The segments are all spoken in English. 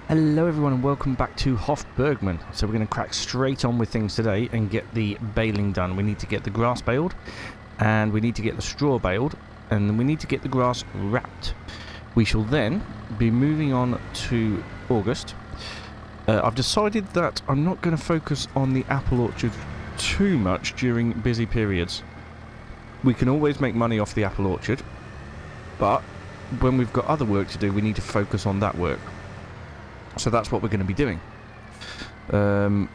Hello everyone and welcome back to Hof Bergmann. So we're going to crack straight on with things today and get the baling done. We need to get the grass baled, and we need to get the straw baled, and then we need to get the grass wrapped. We shall then be moving on to August. I've decided that I'm not going to focus on the apple orchard too much during busy periods. We can always make money off the apple orchard, but when we've got other work to do, we need to focus on that work. So that's what we're going to be doing. We're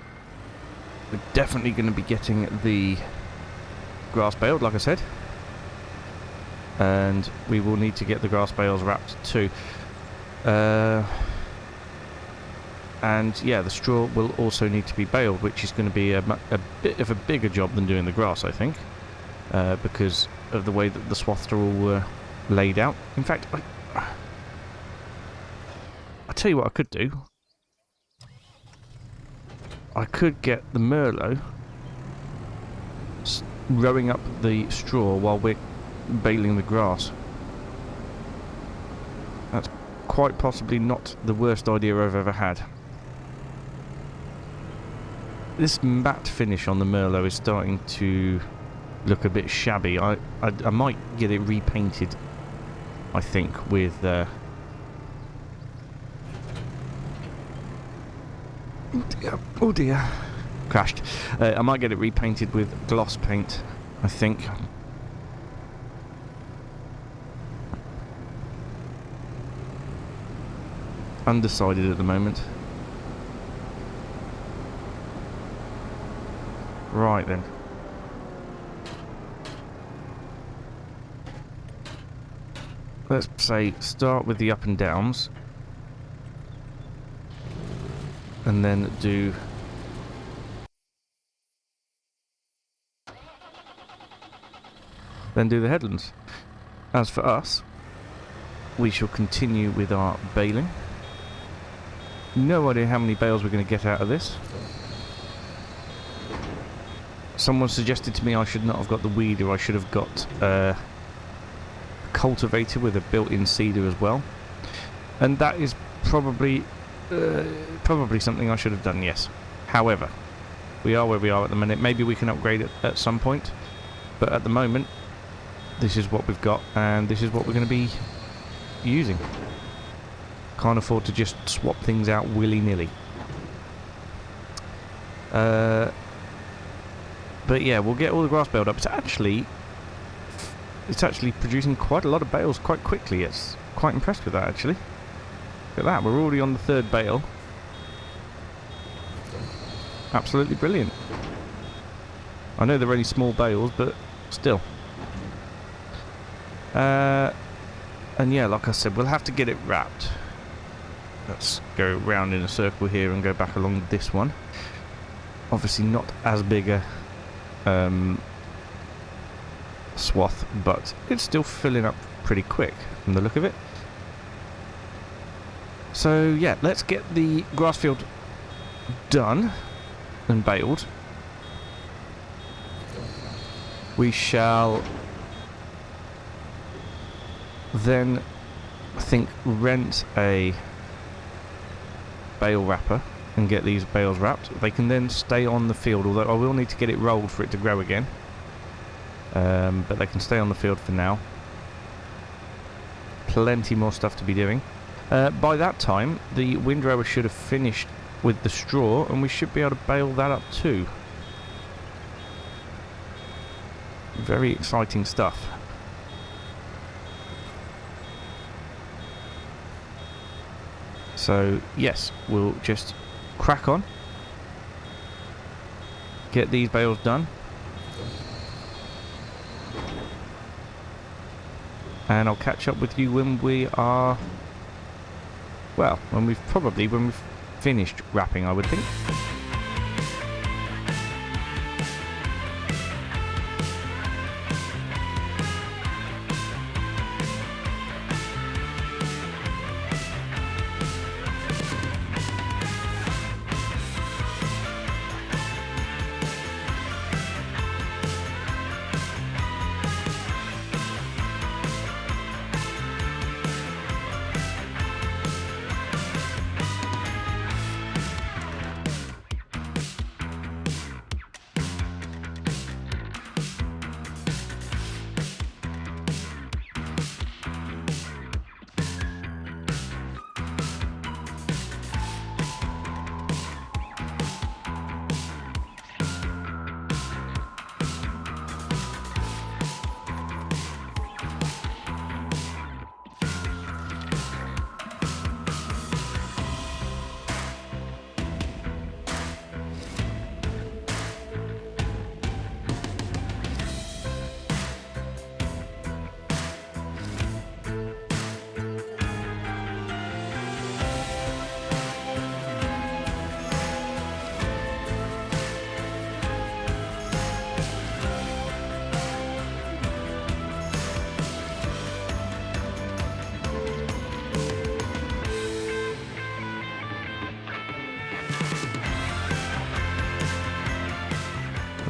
definitely going to be getting the grass baled, like I said. And we will need to get the grass bales wrapped too. And yeah, the straw will also need to be baled, which is going to be a bit of a bigger job than doing the grass, I think. Because of the way that the swaths are all laid out. In fact, I'll tell you what I could do. I could get the Merlot rowing up the straw while we're baling the grass. That's quite possibly not the worst idea I've ever had. This matte finish on the Merlot is starting to look a bit shabby. I might get it repainted, I think, with... Oh dear. Crashed. I might get it repainted with gloss paint, I think. Undecided at the moment. Right then. Let's say start with the up and downs. And then do the headlands. As for us, we shall continue with our baling. No idea how many bales we're going to get out of this. Someone suggested to me I should not have got the weeder, I should have got a cultivator with a built-in seeder as well. And that is probably something I should have done, yes. However, we are where we are at the minute. Maybe we can upgrade it at some point, but at the moment, this is what we've got, and this is what we're going to be using. Can't afford to just swap things out willy-nilly. But yeah, we'll get all the grass baled up. It's actually producing quite a lot of bales quite quickly. It's quite impressed with that, actually. Look at that, we're already on the third bale. Absolutely brilliant. I know they're only small bales, but still. And yeah, like I said, we'll have to get it wrapped. Let's go round in a circle here and go back along this one. Obviously not as big a swath, but it's still filling up pretty quick from the look of it. So yeah, let's get the grass field done and baled. We shall then, I think, rent a bale wrapper and get these bales wrapped. They can then stay on the field, although I will need to get it rolled for it to grow again. But they can stay on the field for now. Plenty more stuff to be doing. By that time, the windrower should have finished with the straw, and we should be able to bale that up too. Very exciting stuff. So, yes, we'll just crack on. Get these bales done. And I'll catch up with you when we are... Well, when we've finished wrapping, I would think.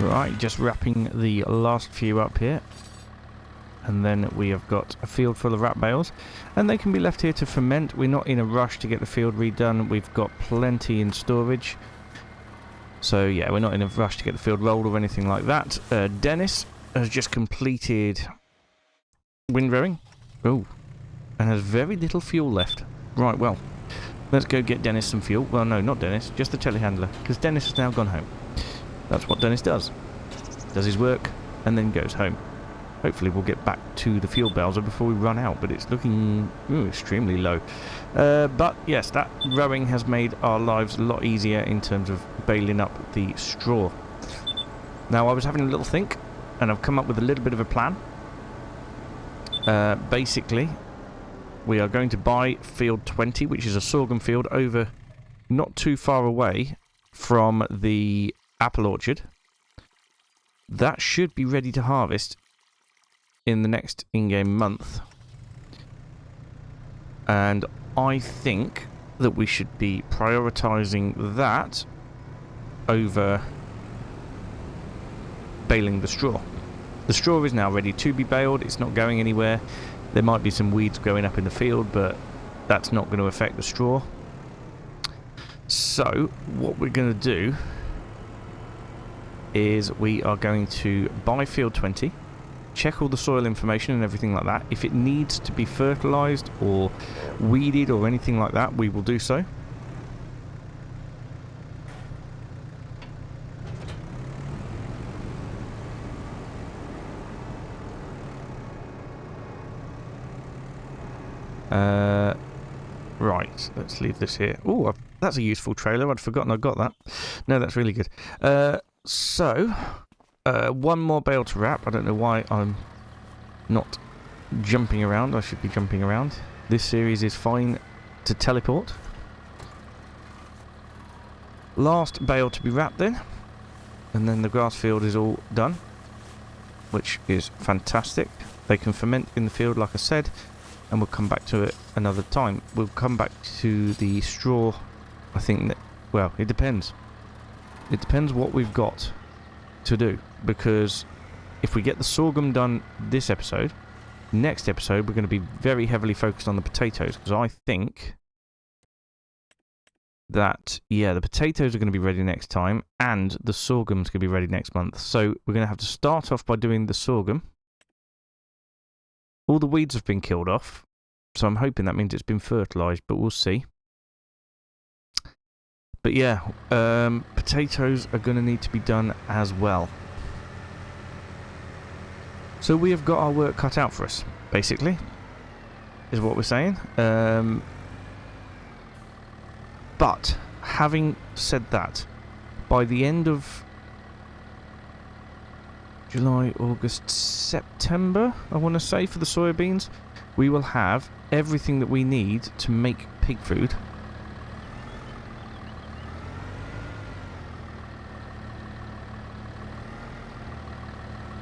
Right, just wrapping the last few up here. And then we have got a field full of wrap bales. And they can be left here to ferment. We're not in a rush to get the field redone. We've got plenty in storage. So yeah, we're not in a rush to get the field rolled or anything like that. Dennis has just completed windrowing. Oh, and has very little fuel left. Right, well, let's go get Dennis some fuel. Well, no, not Dennis, just the telehandler, because Dennis has now gone home. That's what Dennis does. Does his work and then goes home. Hopefully we'll get back to the fuel bowser before we run out, but it's looking extremely low. But yes, that rowing has made our lives a lot easier in terms of baling up the straw. Now, I was having a little think, and I've come up with a little bit of a plan. Basically, we are going to buy field 20, which is a sorghum field over not too far away from the apple orchard. That should be ready to harvest in the next in-game month. And I think that we should be prioritising that over baling the straw. The straw is now ready to be baled. It's not going anywhere. There might be some weeds growing up in the field, but that's not going to affect the straw. So what we're going to do is we are going to buy field 20, check all the soil information and everything like that. If it needs to be fertilised or weeded or anything like that, we will do so. Right, let's leave this here. Oh, that's a useful trailer. I'd forgotten I got that. No, that's really good. So, one more bale to wrap. I don't know why I'm not jumping around. I should be jumping around. This series is fine to teleport. Last bale to be wrapped then. And then the grass field is all done, which is fantastic. They can ferment in the field, like I said, and we'll come back to it another time. We'll come back to the straw, I think that, well, it depends. It depends what we've got to do, because if we get the sorghum done this episode, next episode we're going to be very heavily focused on the potatoes, because I think that, yeah, the potatoes are going to be ready next time, and the sorghum's going to be ready next month. So we're going to have to start off by doing the sorghum. All the weeds have been killed off, so I'm hoping that means it's been fertilised, but we'll see. But yeah, potatoes are going to need to be done as well. So we have got our work cut out for us, basically, is what we're saying. But having said that, by the end of July, August, September, I want to say, for the soybeans, we will have everything that we need to make pig food.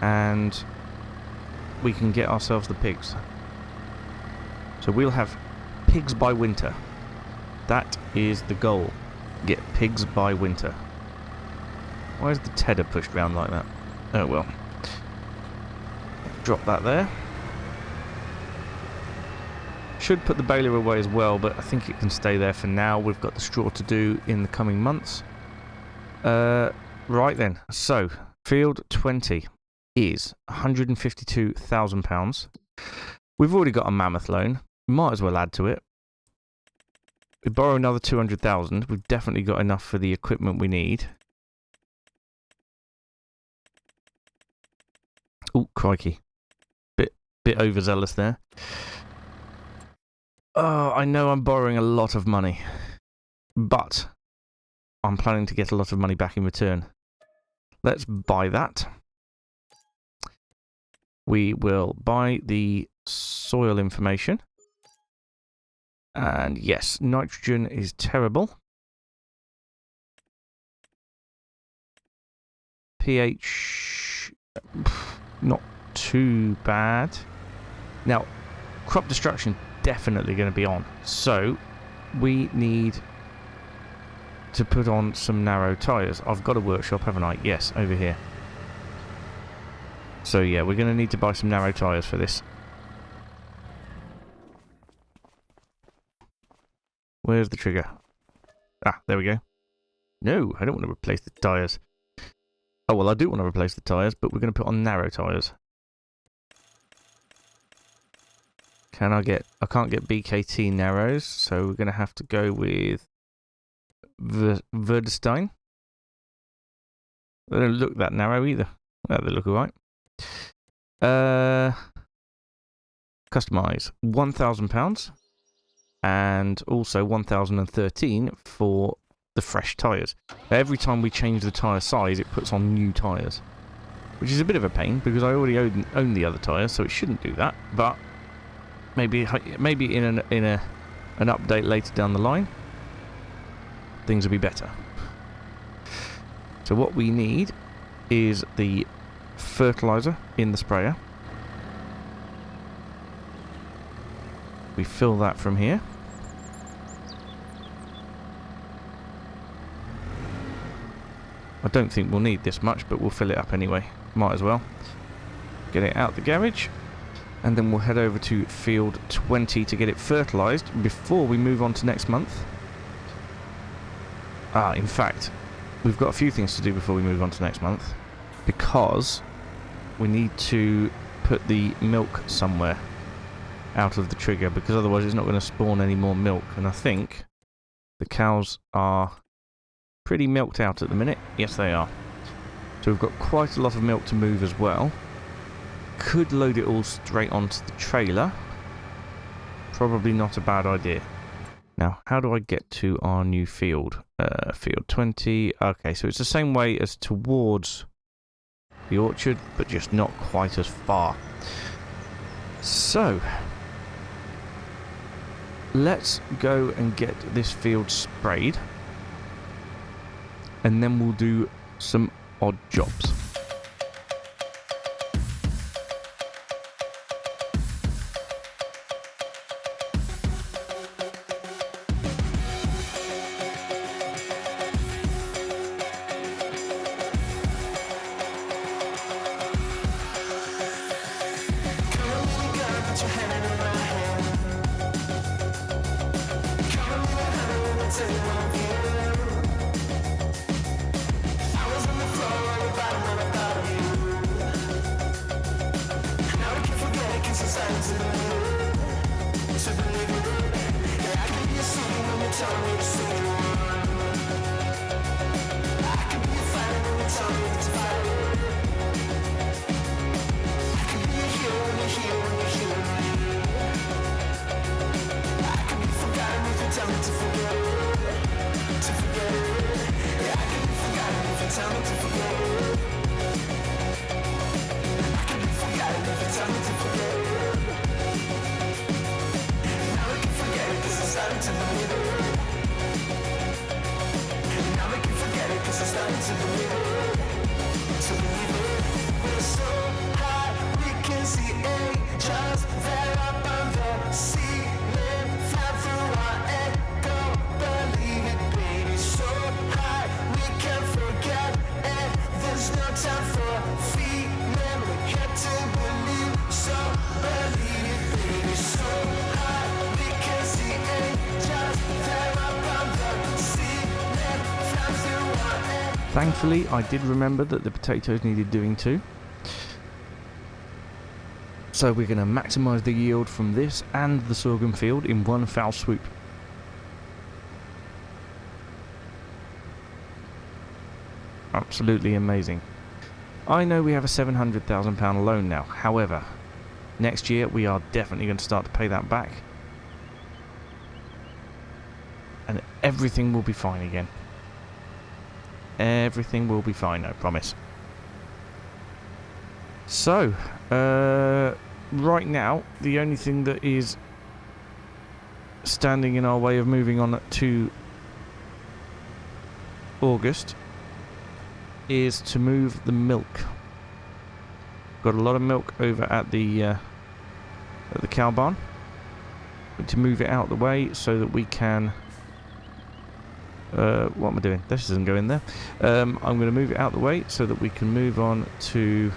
And we can get ourselves the pigs. So we'll have pigs by winter. That is the goal. Get pigs by winter. Why is the tedder pushed round like that? Oh well. Drop that there. Should put the baler away as well, but I think it can stay there for now. We've got the straw to do in the coming months. Right then. So, field 20 is £152,000. We've already got a mammoth loan. We might as well add to it. We borrow another 200,000. We've definitely got enough for the equipment we need. Oh, crikey. Bit overzealous there. Oh, I know I'm borrowing a lot of money, but I'm planning to get a lot of money back in return. Let's buy that. We will buy the soil information. And yes, nitrogen is terrible. pH, not too bad. Now, crop destruction definitely going to be on. So, we need to put on some narrow tyres. I've got a workshop, haven't I? Yes, over here. So yeah, we're going to need to buy some narrow tyres for this. Where's the trigger? Ah, there we go. No, I don't want to replace the tyres. Oh, well, I do want to replace the tyres, but we're going to put on narrow tyres. Can I get... I can't get BKT narrows, so we're going to have to go with... Verdestein. They don't look that narrow either. Well, they look alright. Customise. £1,000. And also 1,013 for the fresh tyres. Every time we change the tyre size, it puts on new tyres, which is a bit of a pain because I already own the other tyres, so it shouldn't do that. But maybe in an update later down the line, things will be better. So what we need is the fertilizer in the sprayer. We fill that from here. I don't think we'll need this much, but we'll fill it up anyway. Might as well. Get it out the garage. And then we'll head over to field 20 to get it fertilised before we move on to next month. In fact, we've got a few things to do before we move on to next month. Because we need to put the milk somewhere out of the trigger, because otherwise it's not going to spawn any more milk. And I think the cows are pretty milked out at the minute. Yes, they are. So we've got quite a lot of milk to move as well. Could load it all straight onto the trailer. Probably not a bad idea. Now, how do I get to our new field? Field 20. Okay, so it's the same way as towards the orchard, but just not quite as far. So, let's go and get this field sprayed. And then we'll do some odd jobs. Thankfully, I did remember that the potatoes needed doing too. So we're going to maximise the yield from this and the sorghum field in one foul swoop. Absolutely amazing. I know we have a £700,000 loan now. However, next year we are definitely going to start to pay that back. And everything will be fine again. Everything will be fine, I promise. So, right now, the only thing that is standing in our way of moving on to August is to move the milk. Got a lot of milk over at the cow barn. Need to move it out the way so that we can... what am I doing? This doesn't go in there. I'm going to move it out the way so that we can move on to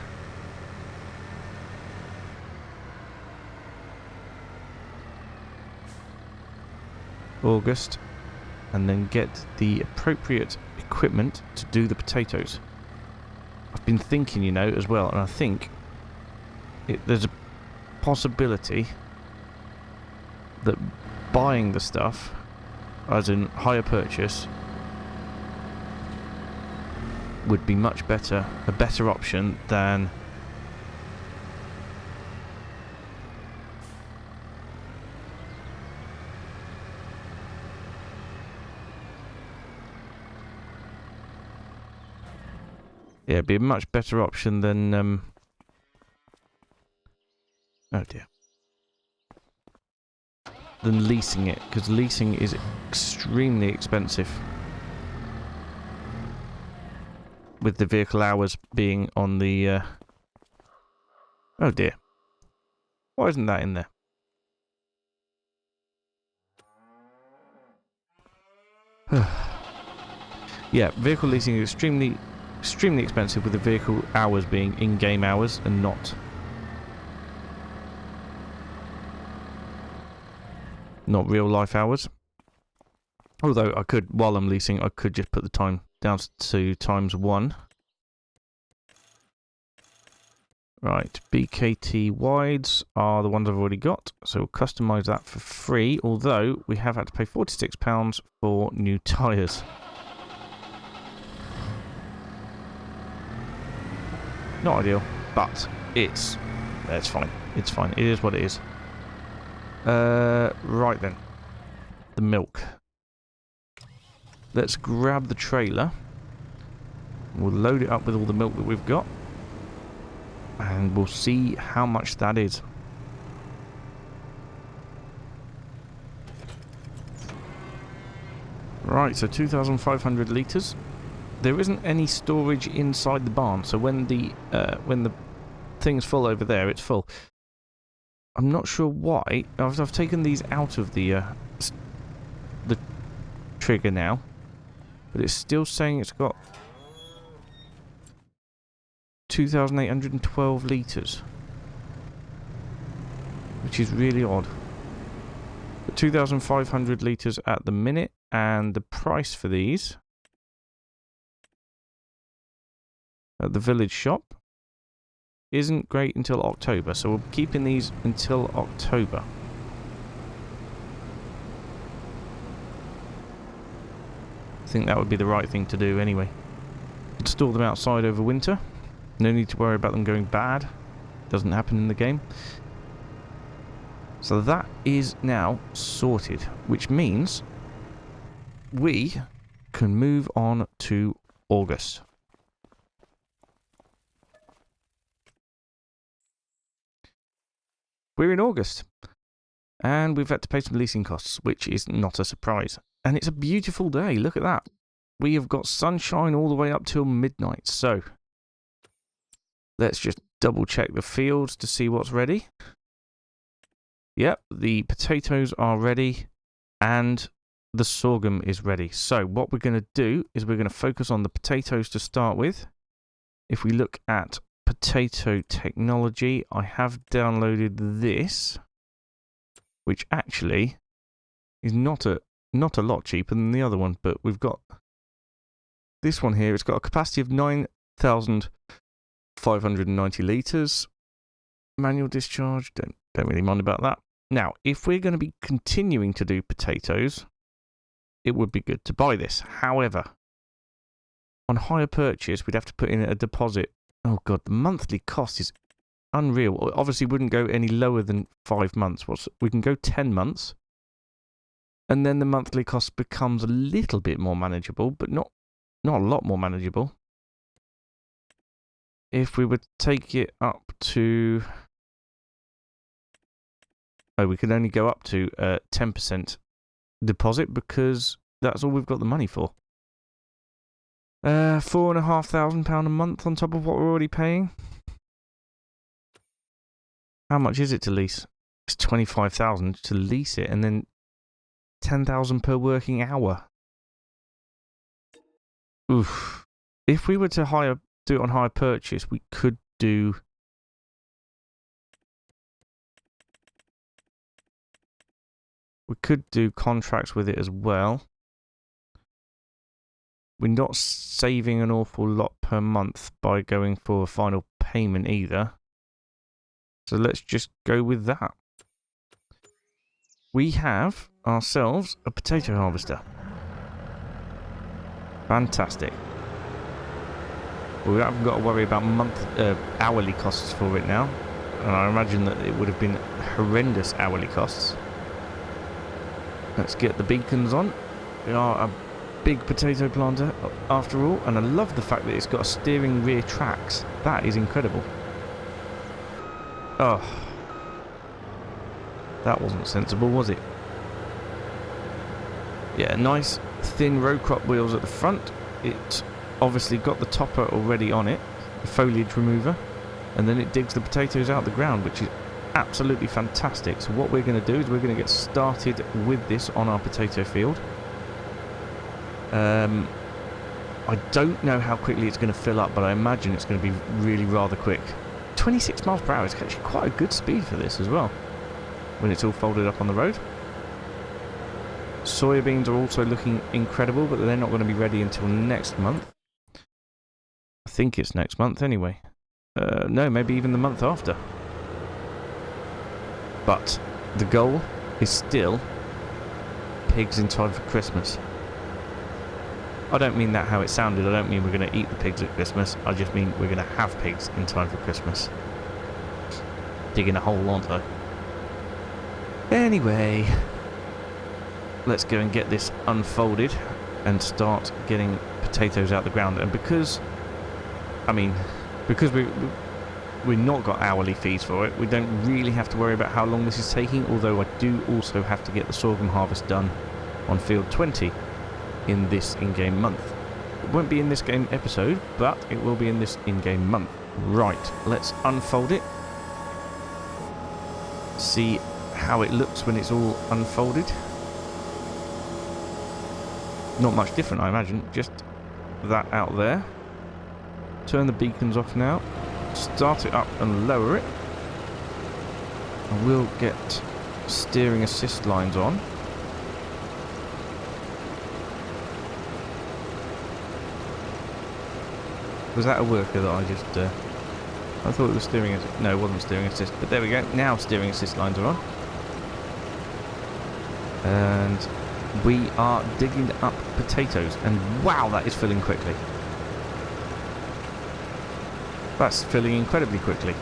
August, and then get the appropriate equipment to do the potatoes. I've been thinking, you know, as well, and I think there's a possibility that buying the stuff, as in hire purchase, would be much better, a better option than yeah, it'd be a much better option than oh dear, than leasing it, because leasing is extremely expensive with the vehicle hours being on the oh dear, why isn't that in there? Yeah, vehicle leasing is extremely expensive, with the vehicle hours being in-game hours and not real life hours. Although I could, while I'm leasing, I could just put the time down to ×1. Right, BKT wides are the ones I've already got, so we'll customise that for free, although we have had to pay £46 for new tyres. Not ideal, but it's fine. It's fine. It is what it is. Right then. The milk. Let's grab the trailer. We'll load it up with all the milk that we've got. And we'll see how much that is. Right, so 2,500 litres. There isn't any storage inside the barn, so when the thing's full over there, it's full. I'm not sure why. I've taken these out of the trigger now, but it's still saying it's got 2,812 litres, which is really odd. But 2,500 litres at the minute, and the price for these at the village shop isn't great until October, so we're keeping these until October. I think that would be the right thing to do anyway. Store them outside over winter. No need to worry about them going bad. Doesn't happen in the game. So that is now sorted, which means we can move on to August. We're in August, and we've had to pay some leasing costs, which is not a surprise. And it's a beautiful day. Look at that. We have got sunshine all the way up till midnight. So let's just double check the fields to see what's ready. Yep, the potatoes are ready and the sorghum is ready. So what we're going to do is we're going to focus on the potatoes to start with. If we look at potato technology, I have downloaded this, which actually is not a lot cheaper than the other one, but we've got this one here. It's got a capacity of 9,590 litres. Manual discharge, don't really mind about that. Now, if we're going to be continuing to do potatoes, it would be good to buy this. However, on hire purchase, we'd have to put in a deposit. Oh god, the monthly cost is unreal. Obviously, wouldn't go any lower than 5 months. We can go 10 months, and then the monthly cost becomes a little bit more manageable, but not a lot more manageable. If we would take it up to... Oh, we can only go up to 10% deposit because that's all we've got the money for. £4,500 a month on top of what we're already paying. How much is it to lease? It's 25,000 to lease it, and then 10,000 per working hour. Oof. If we were to do it on hire purchase, we could do... We could do contracts with it as well. We're not saving an awful lot per month by going for a final payment either. So let's just go with that. We have ourselves a potato harvester. Fantastic. We haven't got to worry about hourly costs for it now. And I imagine that it would have been horrendous hourly costs. Let's get the beacons on. We are a big potato planter after all, and I love the fact that it's got a steering rear tracks. That is incredible. Oh, that wasn't sensible, was it? Yeah, nice thin row crop wheels at the front. It obviously got the topper already on it, the foliage remover, and then it digs the potatoes out of the ground, which is absolutely fantastic. So what we're going to do is we're going to get started with this on our potato field. I don't know how quickly it's going to fill up, but I imagine it's going to be really rather quick. 26 miles per hour is actually quite a good speed for this as well, when it's all folded up on the road. Soybeans are also looking incredible, but they're not going to be ready until next month. I think it's next month anyway. No, maybe even the month after. But the goal is still pigs in time for Christmas. I don't mean that how it sounded. I don't mean we're going to eat the pigs at Christmas. I just mean we're going to have pigs in time for Christmas. Digging a hole, aren't I? Anyway, let's go and get this unfolded and start getting potatoes out the ground. And because we've not got hourly fees for it, we don't really have to worry about how long this is taking, although I do also have to get the sorghum harvest done on field 20 in this in-game month. It won't be in this game episode, but it will be in this in-game month. Right, let's unfold it. See how it looks when it's all unfolded. Not much different, I imagine, just that out there. Turn the beacons off now. Start it up and lower it. And we'll get steering assist lines on. Was that a worker that I just... I thought it was steering assist. No, it wasn't steering assist. But there we go. Now steering assist lines are on. And we are digging up potatoes. And wow, that is filling quickly. That's filling incredibly quickly.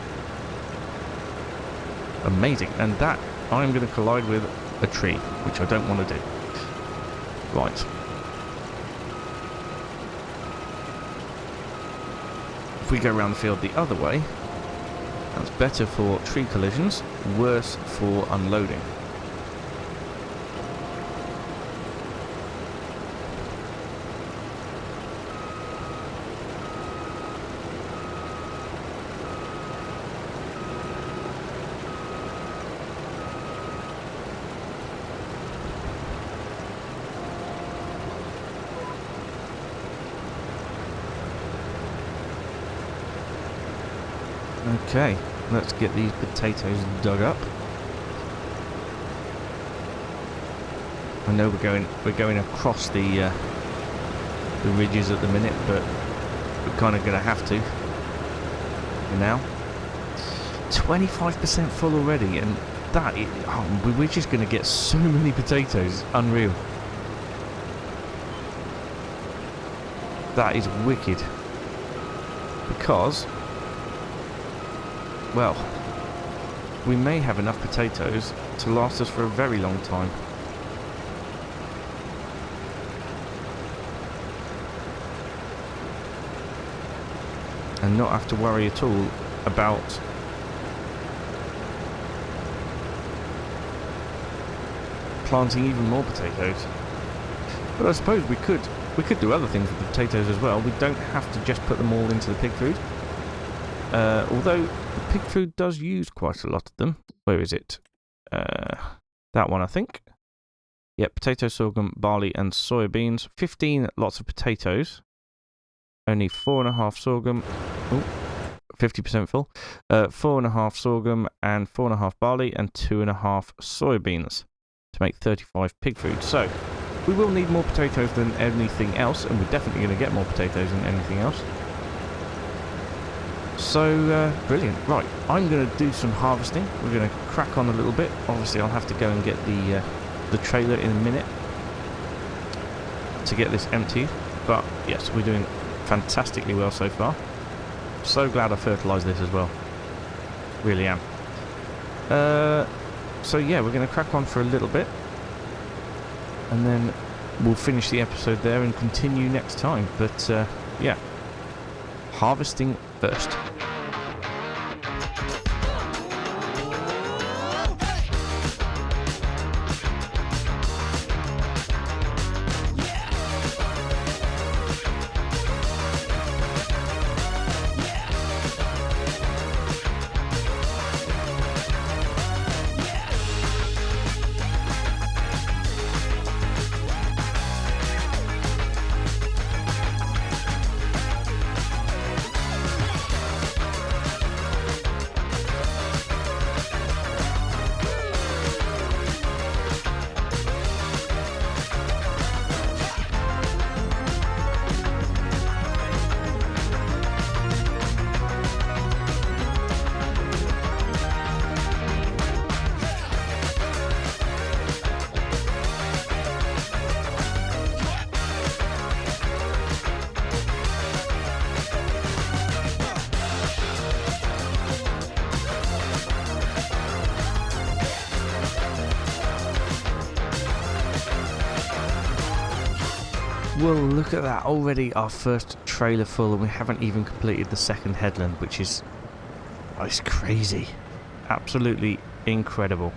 Amazing. And that, I'm going to collide with a tree, which I don't want to do. Right. If we go around the field the other way, that's better for tree collisions, worse for unloading. Okay, let's get these potatoes dug up. I know we're going across the ridges at the minute, but we're kind of going to have to for now. 25% full already, and that is, we're just going to get so many potatoes. Unreal. That is wicked. Because, well, we may have enough potatoes to last us for a very long time. And not have to worry at all about planting even more potatoes. But I suppose we could do other things with the potatoes as well. We don't have to just put them all into the pig food. Although the pig food does use quite a lot of them. Where is it? That one, I think. Yep, potato, sorghum, barley and soybeans. 15 lots of potatoes. Only 4.5 sorghum. Oh, 50% full. 4.5 sorghum and 4.5 barley and 2.5 soybeans. to make 35 pig food. So we will need more potatoes than anything else, and we're definitely going to get more potatoes than anything else. So, brilliant. Right, I'm going to do some harvesting. We're going to crack on a little bit. Obviously, I'll have to go and get the trailer in a minute to get this emptied. But, yes, we're doing fantastically well so far. So glad I fertilised this as well. Really am. So, yeah, we're going to crack on for a little bit. And then we'll finish the episode there and continue next time. But, yeah. Harvesting first. Well, look at that, already our first trailer full, and we haven't even completed the second headland, which is... oh, it's crazy. Absolutely incredible.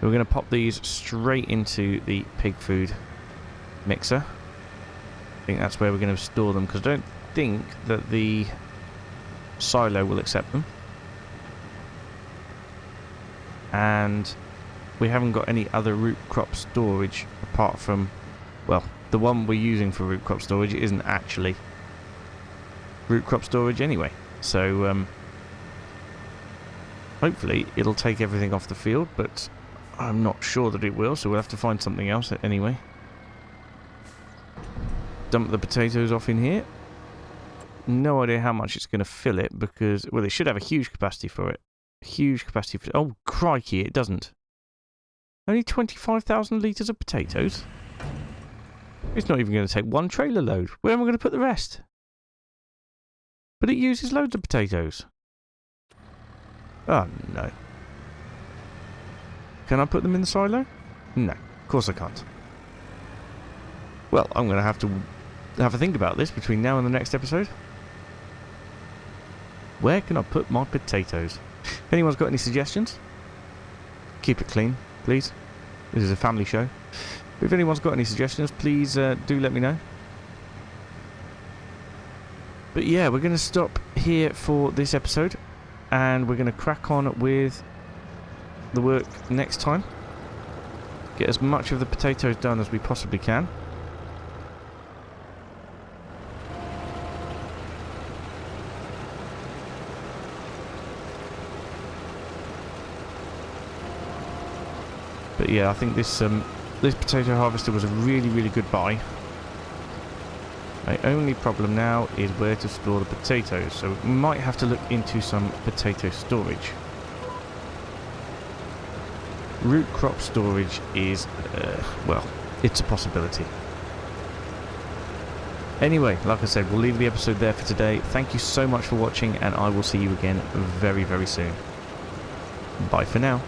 We're going to pop these straight into the pig food mixer. I think that's where we're going to store them, because I don't think that the silo will accept them. And we haven't got any other root crop storage apart from, well, the one we're using for root crop storage isn't actually root crop storage anyway. So hopefully it'll take everything off the field, but I'm not sure that it will, so we'll have to find something else anyway. Dump the potatoes off in here. No idea how much it's going to fill it, because, well, it should have a huge capacity for it. Huge capacity for... oh, crikey, it doesn't. Only 25,000 litres of potatoes? It's not even going to take one trailer load. Where am I going to put the rest? But it uses loads of potatoes. Oh, no. Can I put them in the silo? No, of course I can't. Well, I'm going to have a think about this between now and the next episode. Where can I put my potatoes? If anyone's got any suggestions, keep it clean, please. This is a family show. But if anyone's got any suggestions, please do let me know. But yeah, we're going to stop here for this episode, and we're going to crack on with the work next time. Get as much of the potatoes done as we possibly can. But yeah, I think this potato harvester was a really, really good buy. My only problem now is where to store the potatoes, so we might have to look into some potato storage. Root crop storage is, well, it's a possibility. Anyway, like I said, we'll leave the episode there for today. Thank you so much for watching, and I will see you again very, very soon. Bye for now.